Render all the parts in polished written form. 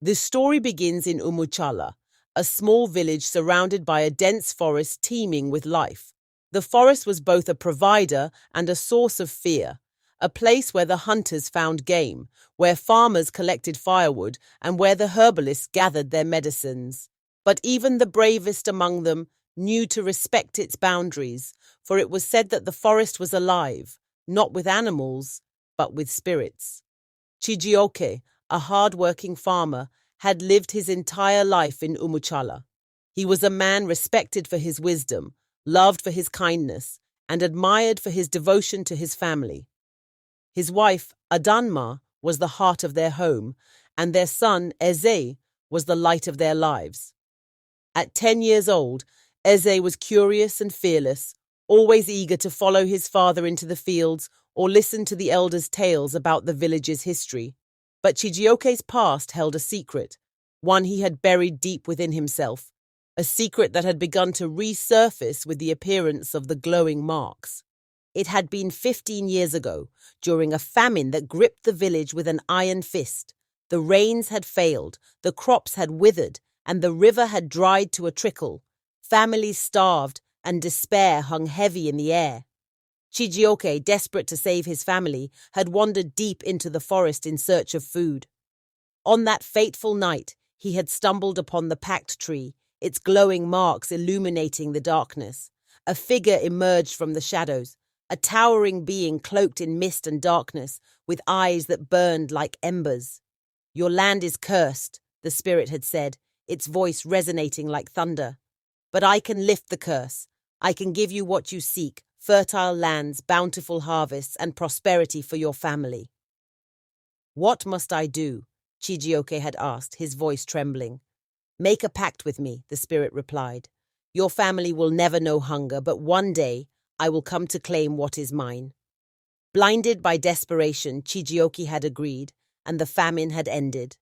The story begins in Umuchala, a small village surrounded by a dense forest teeming with life. The forest was both a provider and a source of fear, a place where the hunters found game, where farmers collected firewood, and where the herbalists gathered their medicines. But even the bravest among them knew to respect its boundaries, for it was said that the forest was alive, not with animals, but with spirits. Chijioke, a hard-working farmer, had lived his entire life in Umuchala. He was a man respected for his wisdom, loved for his kindness, and admired for his devotion to his family. His wife, Adanma, was the heart of their home, and their son, Eze, was the light of their lives. At 10 years old, Eze was curious and fearless, always eager to follow his father into the fields or listen to the elders' tales about the village's history. But Chijioke's past held a secret, one he had buried deep within himself, a secret that had begun to resurface with the appearance of the glowing marks. It had been 15 years ago, during a famine that gripped the village with an iron fist. The rains had failed, the crops had withered, and the river had dried to a trickle. Families starved, and despair hung heavy in the air. Chijioke, desperate to save his family, had wandered deep into the forest in search of food. On that fateful night, he had stumbled upon the Pact Tree, its glowing marks illuminating the darkness. A figure emerged from the shadows, a towering being cloaked in mist and darkness, with eyes that burned like embers. "Your land is cursed," the spirit had said, its voice resonating like thunder. "But I can lift the curse. I can give you what you seek, fertile lands, bountiful harvests, and prosperity for your family." "What must I do?" Chijioke had asked, his voice trembling. "Make a pact with me," the spirit replied. "Your family will never know hunger, but one day I will come to claim what is mine." Blinded by desperation, Chijioke had agreed, and the famine had ended.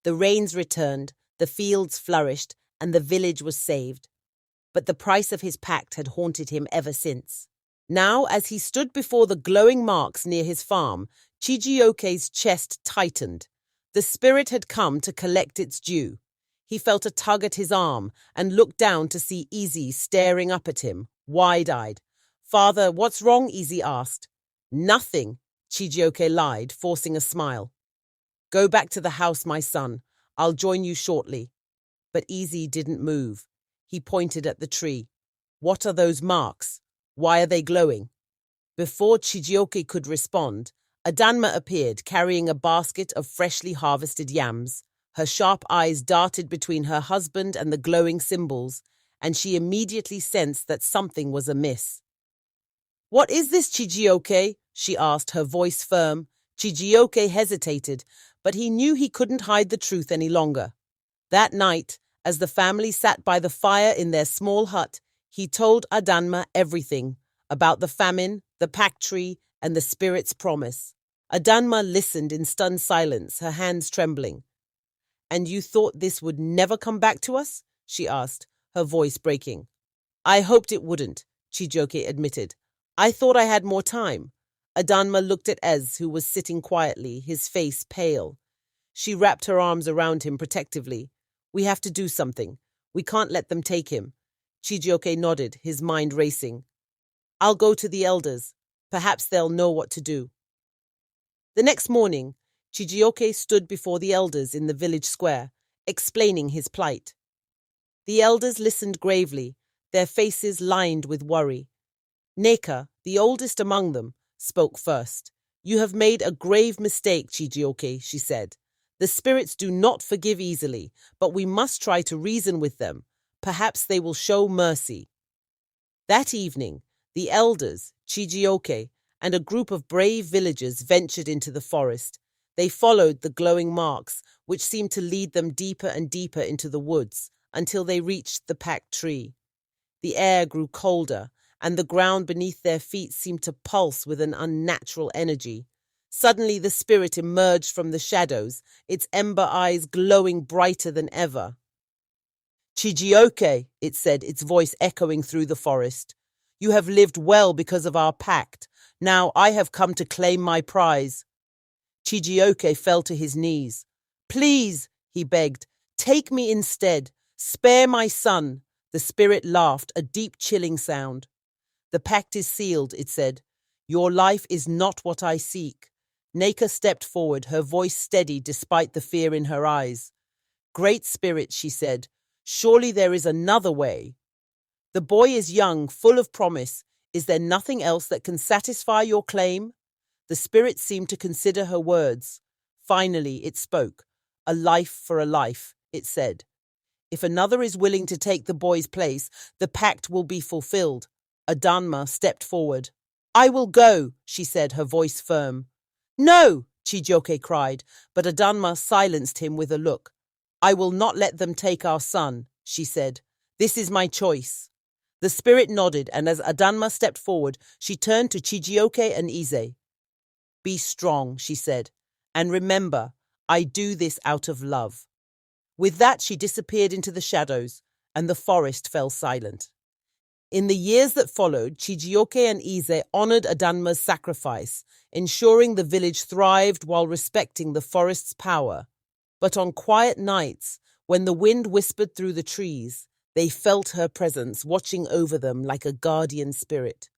The rains returned, the fields flourished, and the village was saved. But the price of his pact had haunted him ever since. Now, as he stood before the glowing marks near his farm, Chijioke's chest tightened. The spirit had come to collect its due. He felt a tug at his arm and looked down to see Izzy staring up at him, wide-eyed. "Father, what's wrong?" Izzy asked. "Nothing," Chijioke lied, forcing a smile. "Go back to the house, my son. I'll join you shortly." But Izzy didn't move. He pointed at the tree. "What are those marks? Why are they glowing?" Before Chijioke could respond, Adanma appeared, carrying a basket of freshly harvested yams. Her sharp eyes darted between her husband and the glowing symbols, and she immediately sensed that something was amiss. "What is this, Chijioke?" she asked, her voice firm. Chijioke hesitated, but he knew he couldn't hide the truth any longer. That night, as the family sat by the fire in their small hut, he told Adanma everything about the famine, the Pact Tree, and the spirit's promise. Adanma listened in stunned silence, her hands trembling. "And you thought this would never come back to us?" she asked, her voice breaking. "I hoped it wouldn't," Chijioke admitted. "I thought I had more time." Adanma looked at Ez, who was sitting quietly, his face pale. She wrapped her arms around him protectively. "We have to do something. We can't let them take him." Chijioke nodded, his mind racing. "I'll go to the elders. Perhaps they'll know what to do." The next morning, Chijioke stood before the elders in the village square, explaining his plight. The elders listened gravely, their faces lined with worry. Neka, the oldest among them, spoke first. "You have made a grave mistake, Chijioke," she said. "The spirits do not forgive easily, but we must try to reason with them. Perhaps they will show mercy." That evening, the elders, Chijioke, and a group of brave villagers ventured into the forest. They followed the glowing marks, which seemed to lead them deeper and deeper into the woods, until they reached the Pact Tree. The air grew colder, and the ground beneath their feet seemed to pulse with an unnatural energy. Suddenly the spirit emerged from the shadows, its ember eyes glowing brighter than ever. "Chijioke," it said, its voice echoing through the forest. "You have lived well because of our pact. Now I have come to claim my prize." Chijioke fell to his knees. "Please," he begged. Take me instead. Spare my son. The spirit laughed, a deep, chilling sound. The pact is sealed, it said. Your life is not what I seek. Naka stepped forward, her voice steady despite the fear in her eyes. Great Spirit, she said, surely there is another way. The boy is young, full of promise. Is there nothing else that can satisfy your claim? The spirit seemed to consider her words. Finally, it spoke. A life for a life, it said. If another is willing to take the boy's place, the pact will be fulfilled. Adanma stepped forward. I will go, she said, her voice firm. No, Chijioke cried, but Adanma silenced him with a look. I will not let them take our son, she said. This is my choice. The spirit nodded, and as Adanma stepped forward, she turned to Chijioke and Ise. Be strong, she said, and remember, I do this out of love. With that, she disappeared into the shadows, and the forest fell silent. In the years that followed, Chijioke and Ise honored Adanma's sacrifice, ensuring the village thrived while respecting the forest's power. But on quiet nights, when the wind whispered through the trees, they felt her presence watching over them like a guardian spirit.